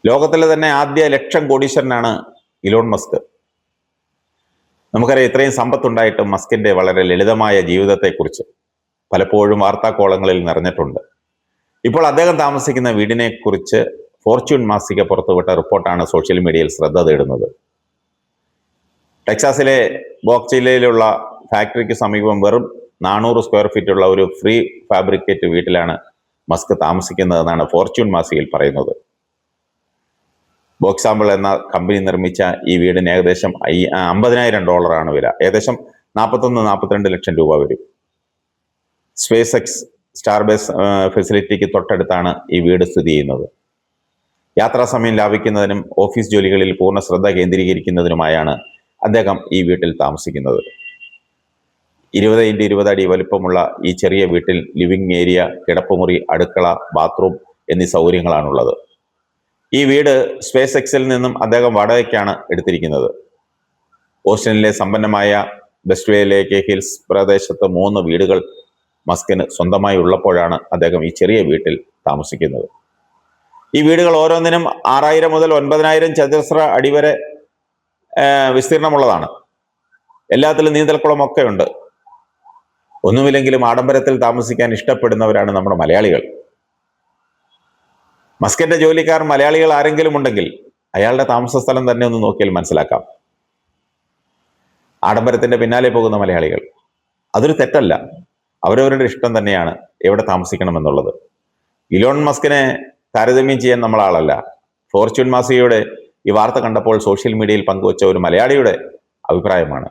ലോകത്തിലെ തന്നെ ആദ്യ 1,00,000 കോടീശ്വരനാണ് ഇലോൺ മസ്ക്. നമുക്കറിയാം, ഇത്രയും സമ്പത്തുണ്ടായിട്ടും മസ്കിന്റെ വളരെ ലളിതമായ ജീവിതത്തെക്കുറിച്ച് പലപ്പോഴും വാർത്താക്കോളങ്ങളിൽ നിറഞ്ഞിട്ടുണ്ട്. ഇപ്പോൾ അദ്ദേഹം താമസിക്കുന്ന വീടിനെ കുറിച്ച് ഫോർച്യൂൺ മാസിക പുറത്തുവിട്ട റിപ്പോർട്ടാണ് സോഷ്യൽ മീഡിയയിൽ ശ്രദ്ധ തേടുന്നത്. ടെക്സാസിലെ ബോക്ചില്ലയിലുള്ള ഫാക്ടറിക്ക് സമീപം വെറും 400 സ്ക്വയർ ഫീറ്റ് ഉള്ള ഒരു ഫ്രീ ഫാബ്രിക്കേറ്റ് വീട്ടിലാണ് മസ്ക് താമസിക്കുന്നതെന്നാണ് ഫോർച്യൂൺ മാസികയിൽ പറയുന്നത്. ബോക്സാമ്പിൾ എന്ന കമ്പനി നിർമ്മിച്ച ഈ വീടിന് ഏകദേശം $50,000 വില. ഏകദേശം 41-42 ലക്ഷം രൂപ വരും. സ്പേസ് എക്സ് സ്റ്റാർബേസ് ഫെസിലിറ്റിക്ക് തൊട്ടടുത്താണ് ഈ വീട് സ്ഥിതി ചെയ്യുന്നത്. യാത്രാ സമയം ലാഭിക്കുന്നതിനും ഓഫീസ് ജോലികളിൽ പൂർണ്ണ ശ്രദ്ധ കേന്ദ്രീകരിക്കുന്നതിനുമായാണ് അദ്ദേഹം ഈ വീട്ടിൽ താമസിക്കുന്നത്. 20x20 അടി വലുപ്പമുള്ള ഈ ചെറിയ വീട്ടിൽ ലിവിംഗ് ഏരിയ, കിടപ്പുമുറി, അടുക്കള, ബാത്റൂം എന്നീ സൗകര്യങ്ങളാണുള്ളത്. ഈ വീട് സ്പേസ് എക്സിൽ നിന്നും അദ്ദേഹം വാടകയ്ക്കാണ് എടുത്തിരിക്കുന്നത്. ഓസ്റ്റിനിലെ സമ്പന്നമായ വെസ്റ്റ് ലേക്ക് ഹിൽസ് പ്രദേശത്ത് 3 വീടുകൾ മസ്കിന് സ്വന്തമായി ഉള്ളപ്പോഴാണ് അദ്ദേഹം ഈ ചെറിയ വീട്ടിൽ താമസിക്കുന്നത്. ഈ വീടുകൾ ഓരോന്നിനും 6,000 മുതൽ 9,000 ചതുരശ്ര അടി വരെ വിസ്തീർണമുള്ളതാണ്. എല്ലാത്തിലും നീന്തൽക്കുളമൊക്കെ ഉണ്ട്. ഒന്നുമില്ലെങ്കിലും ആഡംബരത്തിൽ താമസിക്കാൻ ഇഷ്ടപ്പെടുന്നവരാണ് നമ്മുടെ മലയാളികൾ. മസ്കിന്റെ ജോലിക്കാർ മലയാളികൾ ആരെങ്കിലും ഉണ്ടെങ്കിൽ അയാളുടെ താമസ സ്ഥലം തന്നെ ഒന്ന് നോക്കിയാൽ മനസ്സിലാക്കാം. ആഡംബരത്തിന്റെ പിന്നാലെ പോകുന്ന മലയാളികൾ, അതൊരു തെറ്റല്ല. അവരവരുടെ ഇഷ്ടം തന്നെയാണ് എവിടെ താമസിക്കണമെന്നുള്ളത്. ഇലോൺ മസ്കിനെ താരതമ്യം ചെയ്യാൻ നമ്മൾ ആളല്ല. ഫോർച്യൂൺ മാസികയുടെ ഈ വാർത്ത കണ്ടപ്പോൾ സോഷ്യൽ മീഡിയയിൽ പങ്കുവച്ച ഒരു മലയാളിയുടെ അഭിപ്രായമാണ്.